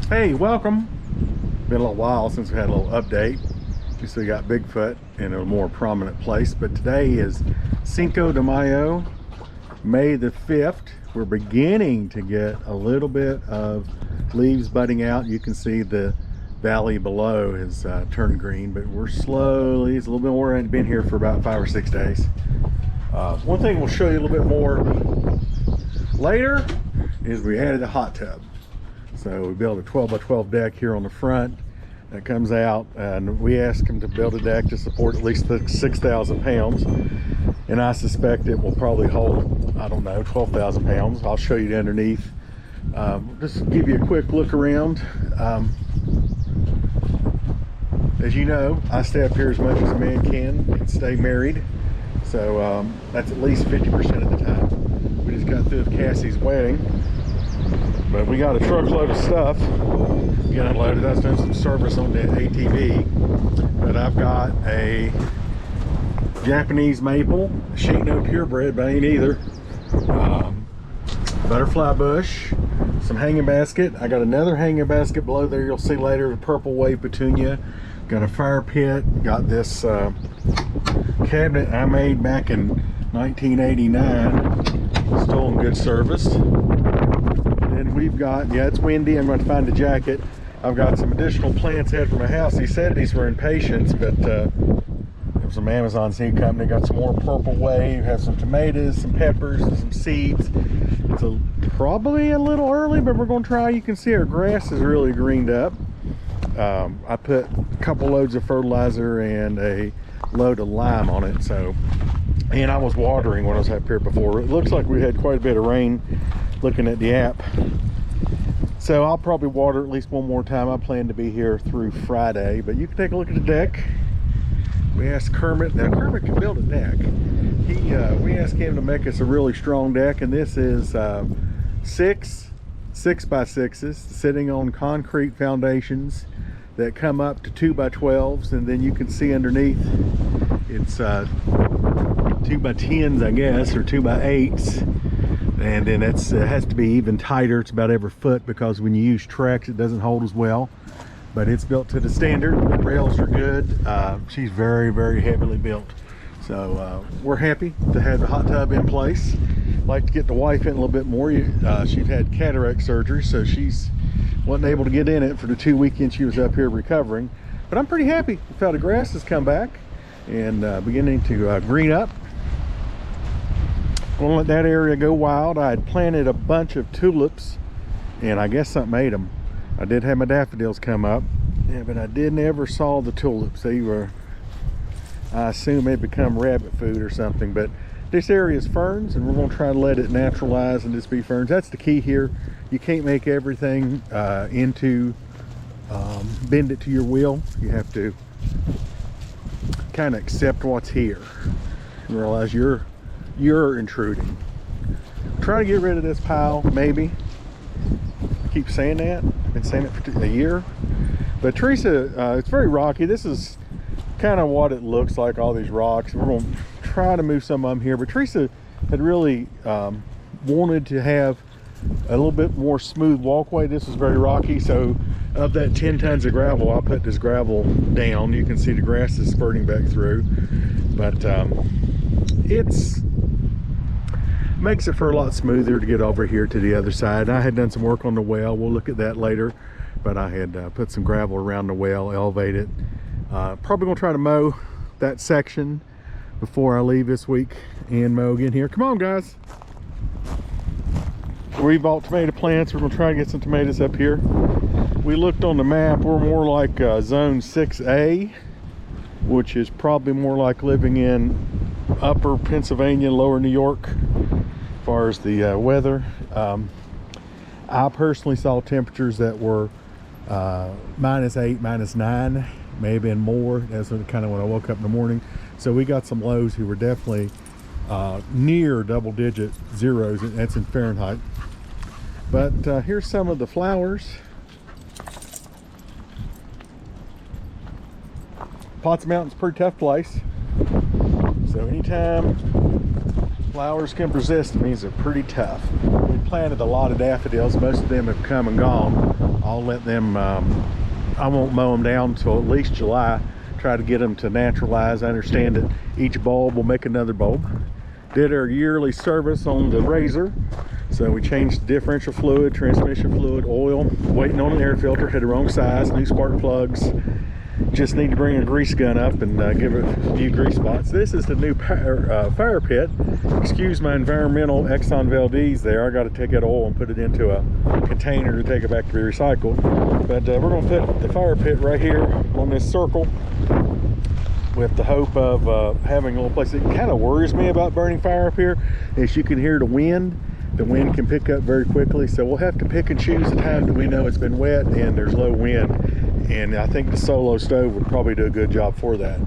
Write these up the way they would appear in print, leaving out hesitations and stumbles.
Hey, welcome. Been a little while since we had a little update. You see, we got Bigfoot in a more prominent place, but today is Cinco de Mayo, May the 5th. We're beginning to get a little bit of leaves budding out. You can see the valley below has turned green, but we're slowly, it's a little bit more. I've been here for about 5 or 6 days. One thing we'll show you a little bit more later is we added a hot tub. So we built a 12 by 12 deck here on the front that comes out, and we asked him to build a deck to support at least 6,000 pounds. And I suspect it will probably hold, I don't know, 12,000 pounds. I'll show you underneath. Just give you a quick look around. As you know, I stay up here as much as a man can and stay married. So that's at least 50% of the time. We just got through with Cassie's wedding. But we got a truckload of stuff get unloaded. I was doing some service on the ATV, but I've got a Japanese maple, sheet no purebred, but ain't either. Butterfly bush, some hanging basket. I got another hanging basket below there. You'll see later the purple wave petunia. Got a fire pit. Got this cabinet I made back in 1989. Still in good service. And we've got, yeah, it's windy. I'm going to find a jacket. I've got some additional plants ahead for my house. He said these were in patience, but there was some Amazon seed company. Got some more purple wave. Have some tomatoes, some peppers, and some seeds. It's probably a little early, but we're going to try. You can see our grass is really greened up. I put a couple loads of fertilizer and a load of lime on it. So, and I was watering when I was up here before. It looks like we had quite a bit of rain. Looking at the app, so I'll probably water at least one more time. I plan to be here through Friday, but you can take a look at the deck. We asked Kermit. Now Kermit can build a deck. We asked him to make us a really strong deck, and this is 6 6x6s sitting on concrete foundations that come up to 2x12s, and then you can see underneath it's 2x10s, I guess, or 2x8s. And then it has to be even tighter. It's about every foot, because when you use Trex it doesn't hold as well, but it's built to the standard. The rails are good. She's very, very heavily built, so we're happy to have the hot tub in place. Like to get the wife in a little bit more. She's had cataract surgery, so she's wasn't able to get in it for the 2 weekends she was up here recovering, but I'm pretty happy. The felt the grass has come back and beginning to green up. Gonna let that area go wild. I had planted a bunch of tulips, and I guess something ate them. I did have my daffodils come up, yeah, but I never saw the tulips. They were, I assume they become rabbit food or something. But this area is ferns, and we're gonna try to let it naturalize and just be ferns. That's the key here. You can't make everything into bend it to your will. You have to kind of accept what's here and realize you're intruding. Try to get rid of this pile, maybe. I keep saying that. I've been saying it for a year. But Teresa, it's very rocky. This is kind of what it looks like, all these rocks. We're going to try to move some of them here. But Teresa had really wanted to have a little bit more smooth walkway. This is very rocky, so of that 10 tons of gravel, I'll put this gravel down. You can see the grass is spurting back through. But it's makes it for a lot smoother to get over here to the other side. I had done some work on the well. We'll look at that later, but I had put some gravel around the well, elevate it. Probably gonna try to mow that section before I leave this week and mow again here. Come on, guys. We bought tomato plants. We're gonna try to get some tomatoes up here. We looked on the map. We're more like zone 6A, which is probably more like living in upper Pennsylvania, lower New York, as far as the weather. I personally saw temperatures that were -8, -9, may have been more. That's kind of when I woke up in the morning. So we got some lows who were definitely near double-digit zeros, and that's in Fahrenheit. But here's some of the flowers. Potts Mountain's a pretty tough place. So anytime flowers can persist, it means they're pretty tough. we planted a lot of daffodils. Most of them have come and gone. I'll let them, I won't mow them down until at least July. Try to get them to naturalize. I understand that each bulb will make another bulb. Did our yearly service on the Razor. So we changed the differential fluid, transmission fluid, oil, waiting on an air filter, had the wrong size, new spark plugs. Just need to bring a grease gun up and give it a few grease spots. This is the new fire pit. Excuse my environmental Exxon Valdez there. I got to take that oil and put it into a container to take it back to be recycled. But we're going to put the fire pit right here on this circle with the hope of having a little place. It kind of worries me about burning fire up here is you can hear the wind. The wind can pick up very quickly, so we'll have to pick and choose the time that we know it's been wet and there's low wind. And I think the Solo stove would probably do a good job for that.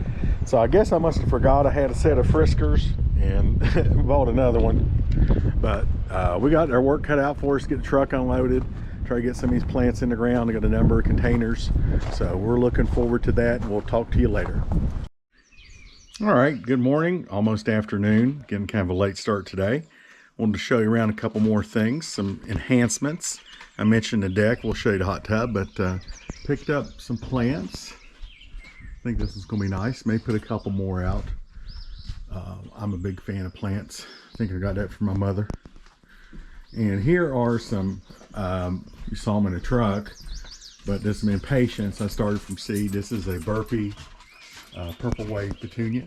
So I guess I must have forgot I had a set of Friskers and bought another one. But we got our work cut out for us, get the truck unloaded, try to get some of these plants in the ground. I got a number of containers. So we're looking forward to that, and we'll talk to you later. All right, good morning, almost afternoon. Getting kind of a late start today. Wanted to show you around a couple more things, some enhancements. I mentioned the deck, we'll show you the hot tub, but picked up some plants. I think this is going to be nice. May put a couple more out. I'm a big fan of plants. I think I got that from my mother. And here are some, you saw them in the truck, but there's some impatiens I started from seed. This is a burpee purple wave petunia.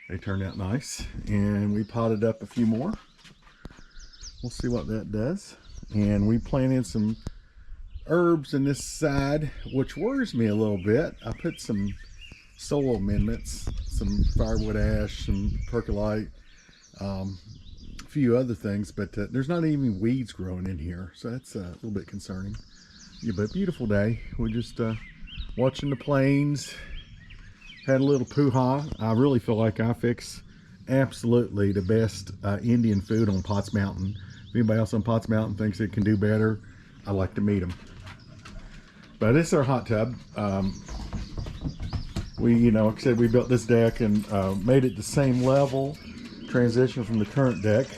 They turned out nice, and we potted up a few more. We'll see what that does. And we planted some herbs in this side, which worries me a little bit. I put some soil amendments, some firewood ash, some percolite, a few other things, but there's not even weeds growing in here, so that's a little bit concerning. Yeah, but beautiful day. We're just watching the plains. Had a little poo-ha. I really feel like I fix absolutely the best Indian food on Potts Mountain. If anybody else on Potts Mountain thinks it can do better, I'd like to meet them. But this is our hot tub. We, like I said, we built this deck and made it the same level, transition from the current deck.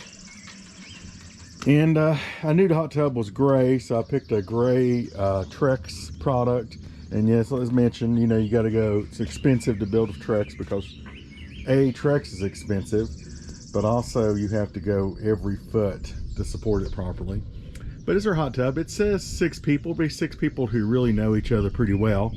And I knew the hot tub was gray, so I picked a gray Trex product. And yes, as mentioned, you got to go, it's expensive to build with Trex because Trex is expensive, but also you have to go every foot to support it properly. But it's our hot tub. It says 6 people, but 6 people who really know each other pretty well.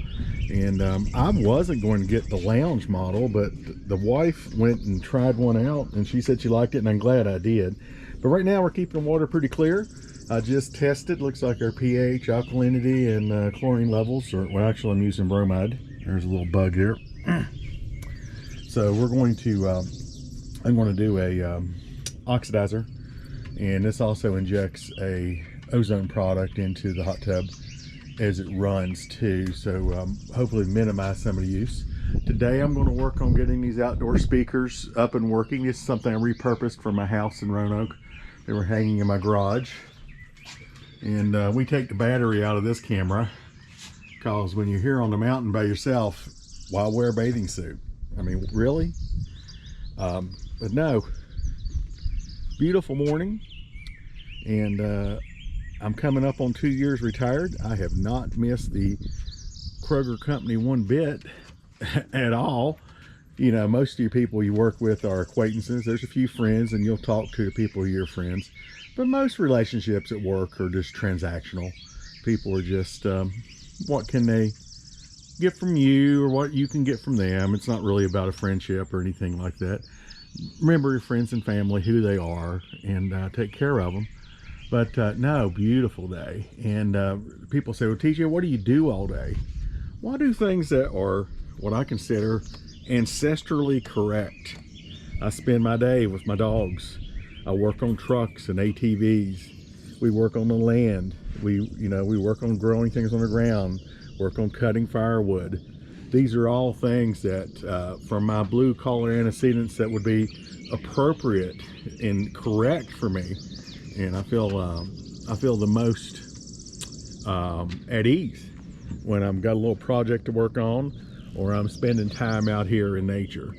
And I wasn't going to get the lounge model, but the wife went and tried one out and she said she liked it, and I'm glad I did. But right now we're keeping the water pretty clear. I just tested, looks like our pH, alkalinity, and chlorine levels are, well, actually I'm using bromide. There's a little bug here. So we're going to, I'm going to do a oxidizer, and this also injects a ozone product into the hot tub as it runs too, so hopefully minimize some of the use. Today I'm going to work on getting these outdoor speakers up and working. This is something I repurposed from my house in Roanoke. They were hanging in my garage. And we take the battery out of this camera because when you're here on the mountain by yourself, why wear a bathing suit? I mean, really? But no, beautiful morning. And I'm coming up on 2 years retired. I have not missed the Kroger company one bit at all. Most of you people you work with are acquaintances. There's a few friends, and you'll talk to the people who are your friends. But most relationships at work are just transactional. People are just, what can they get from you or what you can get from them. It's not really about a friendship or anything like that. Remember your friends and family, who they are, and take care of them. But no, beautiful day. And people say, well, TJ, what do you do all day? Well, I do things that are what I consider ancestrally correct. I spend my day with my dogs. I work on trucks and ATVs. We work on the land. We work on growing things on the ground, work on cutting firewood. These are all things that, from my blue collar antecedents, that would be appropriate and correct for me. And I feel the most at ease when I've got a little project to work on, or I'm spending time out here in nature.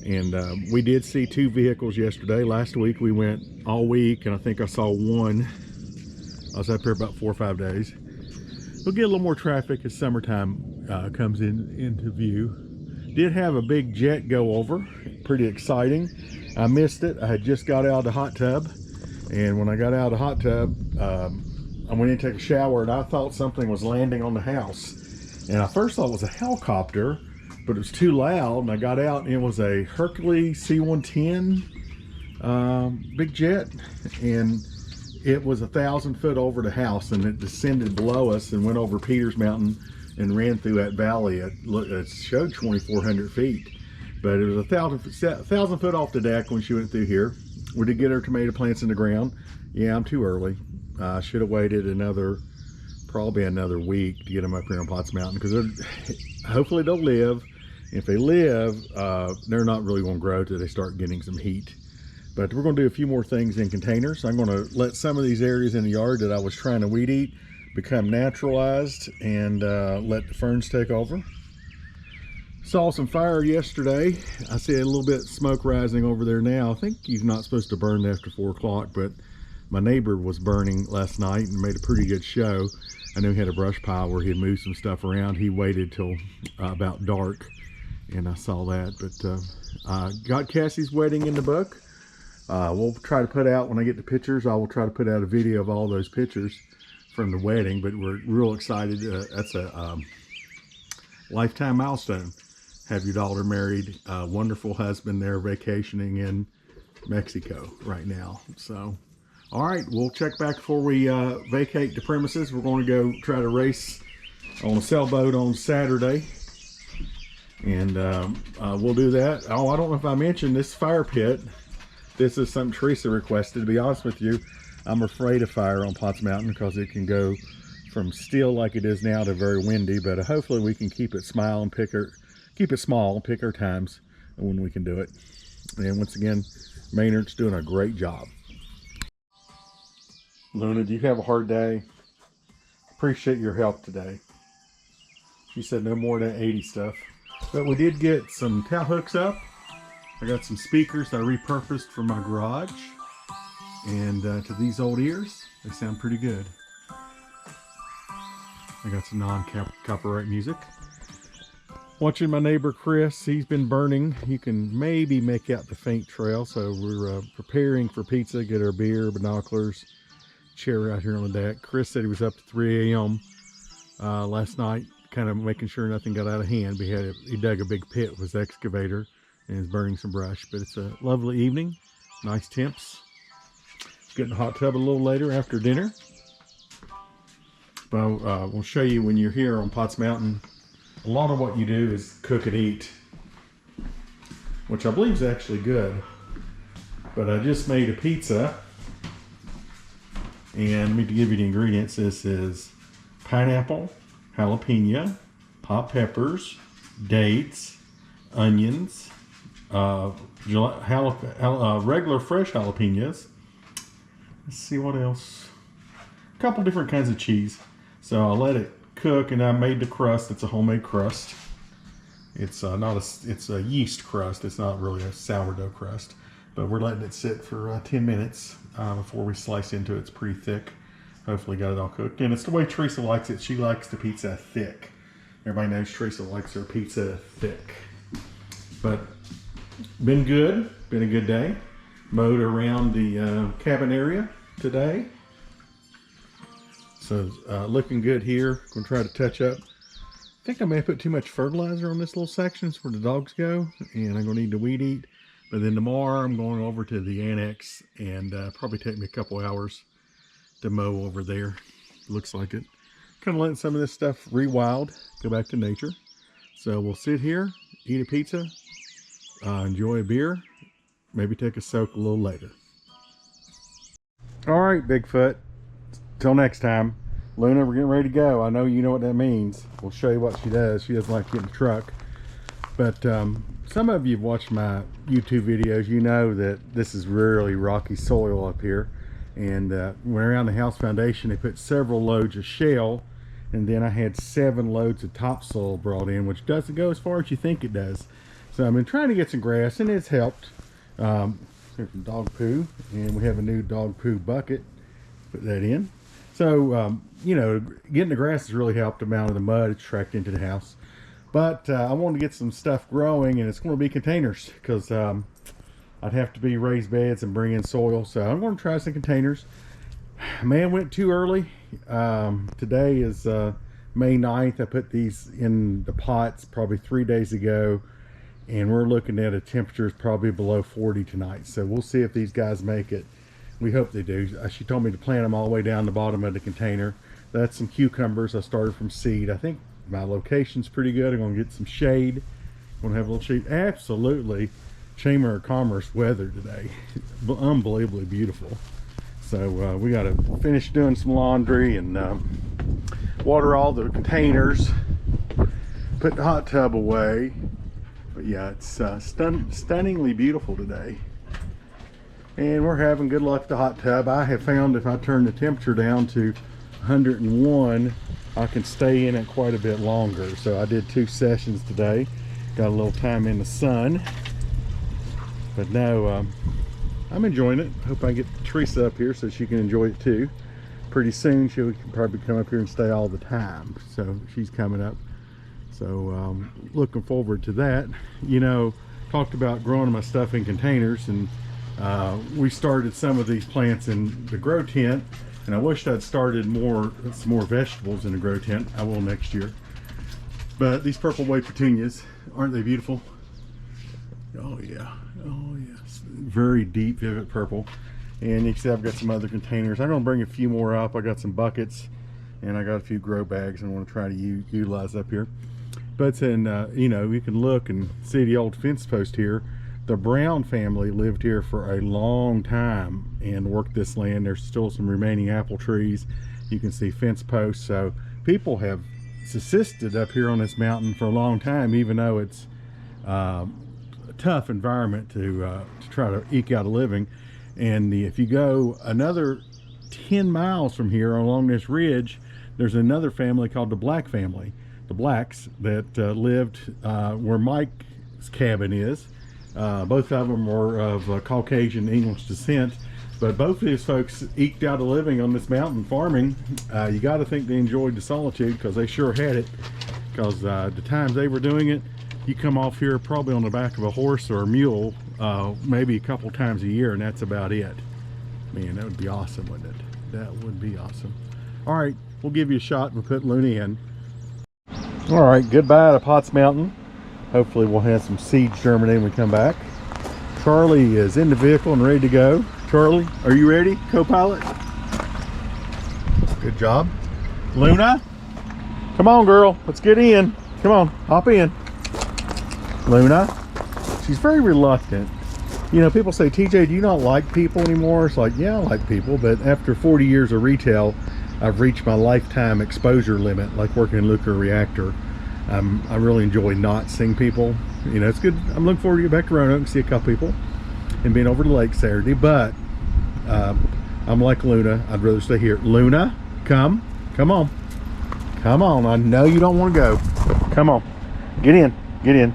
And we did see 2 vehicles yesterday. Last week we went all week, and I think I saw 1. I was up here about 4 or 5 days. We'll get a little more traffic as summertime comes into view. Did have a big jet go over, pretty exciting. I missed it. I had just got out of the hot tub, and when I got out of the hot tub, I went in to take a shower, and I thought something was landing on the house. And I first thought it was a helicopter, but it was too loud, and I got out, and it was a Hercules C-110 big jet, and it was 1,000 foot over the house, and it descended below us and went over Peters Mountain and ran through that valley. It showed 2,400 feet, but it was 1,000 foot off the deck when she went through here. We did get our tomato plants in the ground. Yeah, I'm too early. I should have waited probably another week to get them up here on Potts Mountain, because hopefully they'll live. If they live, they're not really going to grow till they start getting some heat. But we're going to do a few more things in containers. I'm going to let some of these areas in the yard that I was trying to weed eat become naturalized, and let the ferns take over. Saw some fire yesterday. I see a little bit of smoke rising over there now. I think he's not supposed to burn after 4 o'clock, but my neighbor was burning last night and made a pretty good show. I knew he had a brush pile where he had moved some stuff around. He waited till about dark, and I saw that. But got Cassie's wedding in the book. We'll try to put out, when I get the pictures, I will try to put out a video of all those pictures from the wedding. But we're real excited. That's a lifetime milestone. Have your daughter married, a wonderful husband there vacationing in Mexico right now. So, all right, we'll check back before we vacate the premises. We're going to go try to race on a sailboat on Saturday, and we'll do that. Oh, I don't know if I mentioned this fire pit. This is something Teresa requested. To be honest with you, I'm afraid of fire on Potts Mountain because it can go from still like it is now to very windy. But hopefully we can keep it small and pick our times when we can do it. And once again, Maynard's doing a great job. Luna, do you have a hard day? Appreciate your help today. She said no more than 80 stuff. But we did get some tail hooks up. I got some speakers I repurposed for my garage. And to these old ears, they sound pretty good. I got some non-copyright music. Watching my neighbor Chris, he's been burning. You can maybe make out the faint trail. So we're preparing for pizza, get our beer, binoculars, chair out here on the deck. Chris said he was up to 3 a.m. Last night, kind of making sure nothing got out of hand. He dug a big pit with his excavator and is burning some brush. But it's a lovely evening, nice temps. Get in the hot tub a little later after dinner. But we'll show you when you're here on Potts Mountain. A lot of what you do is cook and eat, which I believe is actually good. But I just made a pizza, and let me give you the ingredients. This is pineapple, jalapeno, hot peppers, dates, onions, regular fresh jalapenos. Let's see what else. A couple different kinds of cheese. So I'll let it cook, and I made the crust. It's a homemade crust. It's it's a yeast crust. It's not really a sourdough crust, but we're letting it sit for 10 minutes before we slice into it. It's pretty thick. Hopefully got it all cooked, and it's the way Teresa likes it. She likes the pizza thick. Everybody knows Teresa likes her pizza thick. But been good. Been a good day. Mowed around the cabin area today. So looking good here. Gonna try to touch up. I think I may have put too much fertilizer on this little section where the dogs go, and I'm gonna need to weed eat. But then tomorrow I'm going over to the annex, and probably take me a couple hours to mow over there. Looks like it. Kind of letting some of this stuff rewild, go back to nature. So we'll sit here, eat a pizza, enjoy a beer, maybe take a soak a little later. All right, Bigfoot. Till next time. Luna, we're getting ready to go. I know you know what that means. We'll show you what she does. She doesn't like to get in the truck. But some of you have watched my YouTube videos. You know that this is really rocky soil up here. And when around the house foundation, they put several loads of shale. And then I had 7 loads of topsoil brought in, which doesn't go as far as you think it does. So I've been trying to get some grass, and it's helped. Here's some dog poo, and we have a new dog poo bucket. Put that in. So, you know, getting the grass has really helped them out of the mud. It's tracked into the house. But I want to get some stuff growing, and it's going to be containers, because I'd have to be raised beds and bring in soil. So I'm going to try some containers. Man, went too early. Today is May 9th. I put these in the pots probably 3 days ago, and we're looking at a temperature probably below 40 tonight. So we'll see if these guys make it. We hope they do. She told me to plant them all the way down the bottom of the container. That's some cucumbers I started from seed. I think my location's pretty good. I'm going to get some shade. I'm going to have a little shade. Absolutely Chamber of Commerce weather today. Unbelievably beautiful. So we got to finish doing some laundry and water all the containers. Put the hot tub away. But yeah, it's stunningly beautiful today. And we're having good luck with the hot tub. I have found if I turn the temperature down to 101, I can stay in it quite a bit longer. So I did 2 sessions today. Got a little time in the sun. But no, I'm enjoying it. Hope I get Teresa up here so she can enjoy it too. Pretty soon she can probably come up here and stay all the time. So she's coming up. So looking forward to that. You know, talked about growing my stuff in containers, and we started some of these plants in the grow tent, and I wished I'd started some more vegetables in the grow tent. I will next year. But these purple white petunias, aren't they beautiful? Oh yeah, oh yes, very deep vivid purple. And you can see I've got some other containers. I'm going to bring a few more up. I got some buckets, and I got a few grow bags I want to try to utilize up here. But then, you know, you can look and see the old fence post here. The Brown family lived here for a long time and worked this land. There's still some remaining apple trees. You can see fence posts. So people have subsisted up here on this mountain for a long time, even though it's a tough environment to try to eke out a living. And if you go another 10 miles from here along this ridge, there's another family called the Black family. The Blacks that lived where Mike's cabin is. Both of them were of Caucasian English descent, but both of these folks eked out a living on this mountain farming. You got to think they enjoyed the solitude, because they sure had it. Because the times they were doing it, you come off here probably on the back of a horse or a mule, maybe a couple times a year, and that's about it. Man, that would be awesome, wouldn't it? That would be awesome. All right, we'll give you a shot and we'll put Luna in. All right, goodbye to Potts Mountain. Hopefully we'll have some seeds germinate when we come back. Charlie is in the vehicle and ready to go. Charlie, are you ready, co-pilot? Good job. Luna, come on girl, let's get in. Come on, hop in. Luna, she's very reluctant. You know, people say, TJ, do you not like people anymore? It's like, yeah, I like people, but after 40 years of retail, I've reached my lifetime exposure limit, like working in nuclear reactor. I really enjoy not seeing people. You know, it's good. I'm looking forward to get back to Roanoke and see a couple people and being over the lake Saturday, but I'm like Luna. I'd rather stay here. Luna, come on. Come on. I know you don't want to go. Come on. Get in.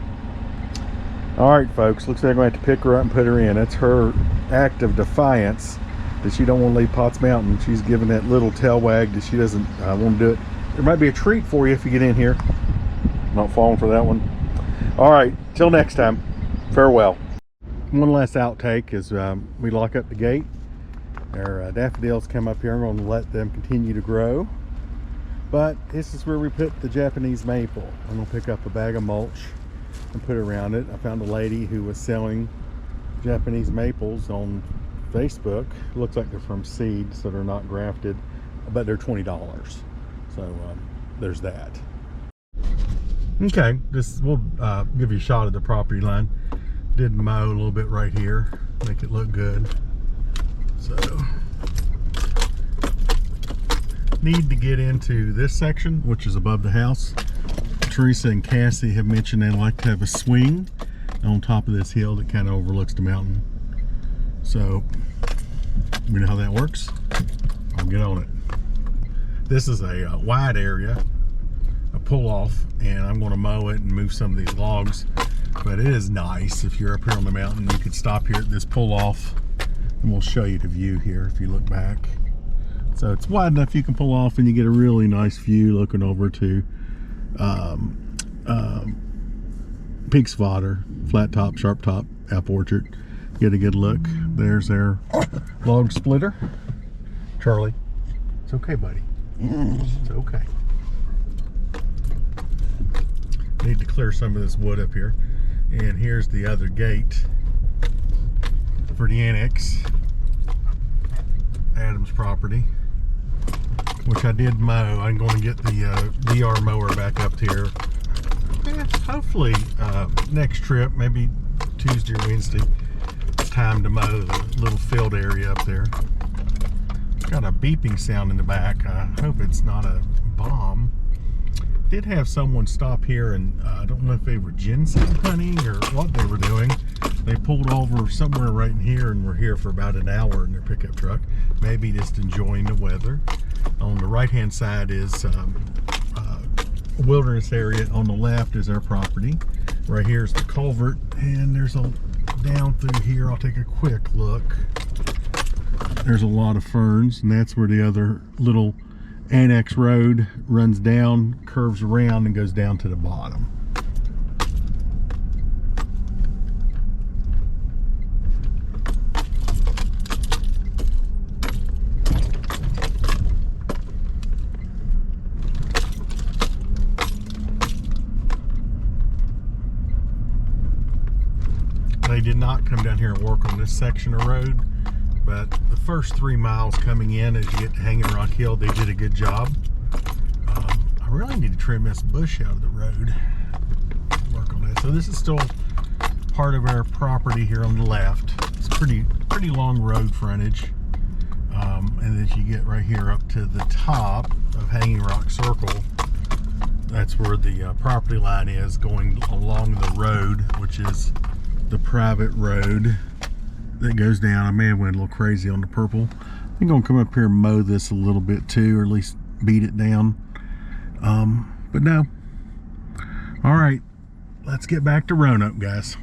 All right, folks. Looks like I'm going to have to pick her up and put her in. That's her act of defiance that she don't want to leave Potts Mountain. She's giving that little tail wag that she doesn't want to do it. There might be a treat for you if you get in here. Not falling for that one. All right, till next time, farewell. One last outtake is we lock up the gate. Our daffodils come up here. I'm going to let them continue to grow. But this is where we put the Japanese maple. I'm going to pick up a bag of mulch and put it around it. I found a lady who was selling Japanese maples on Facebook. It looks like they're from seed, so they're not grafted, but they're $20. So there's that. Okay, we'll give you a shot of the property line. Did mow a little bit right here, make it look good. So need to get into this section, which is above the house. Teresa and Cassie have mentioned they like to have a swing on top of this hill that kind of overlooks the mountain. So we know how that works. I'll get on it. This is a wide area, a pull off, and I'm going to mow it and move some of these logs But it is nice if you're up here on the mountain. You could stop here at this pull off, and we'll show you the view here if you look back. So it's wide enough you can pull off, and you get a really nice view looking over to Peaks of Otter, Flat Top, Sharp Top, Apple Orchard. Get a good look. There's their log splitter. Charlie, it's okay, buddy. It's okay. Need to clear some of this wood up here. And here's the other gate for the annex. Adam's property, which I did mow. I'm going to get the VR mower back up here. Hopefully next trip, maybe Tuesday or Wednesday, it's time to mow the little field area up there. Got a beeping sound in the back. I hope it's not a bomb. Did have someone stop here, and I don't know if they were ginseng hunting or what they were doing. They pulled over somewhere right in here and were here for about an hour in their pickup truck, maybe just enjoying the weather. On the right hand side is wilderness area. On the left is our property. Right here is the culvert, and there's a down through here. I'll take a quick look. There's a lot of ferns, and that's where the other little annex road runs down, curves around, and goes down to the bottom. They did not come down here and work on this section of road, but the first 3 miles coming in as you get to Hanging Rock Hill, they did a good job. I really need to trim this bush out of the road. Work on that. So this is still part of our property here on the left. It's pretty long road frontage. And as you get right here up to the top of Hanging Rock Circle, that's where the property line is going along the road, which is the private road that goes down. I may have went a little crazy on the purple. I'm gonna come up here and mow this a little bit too, or at least beat it down. But no. All right, let's get back to Roanoke, guys.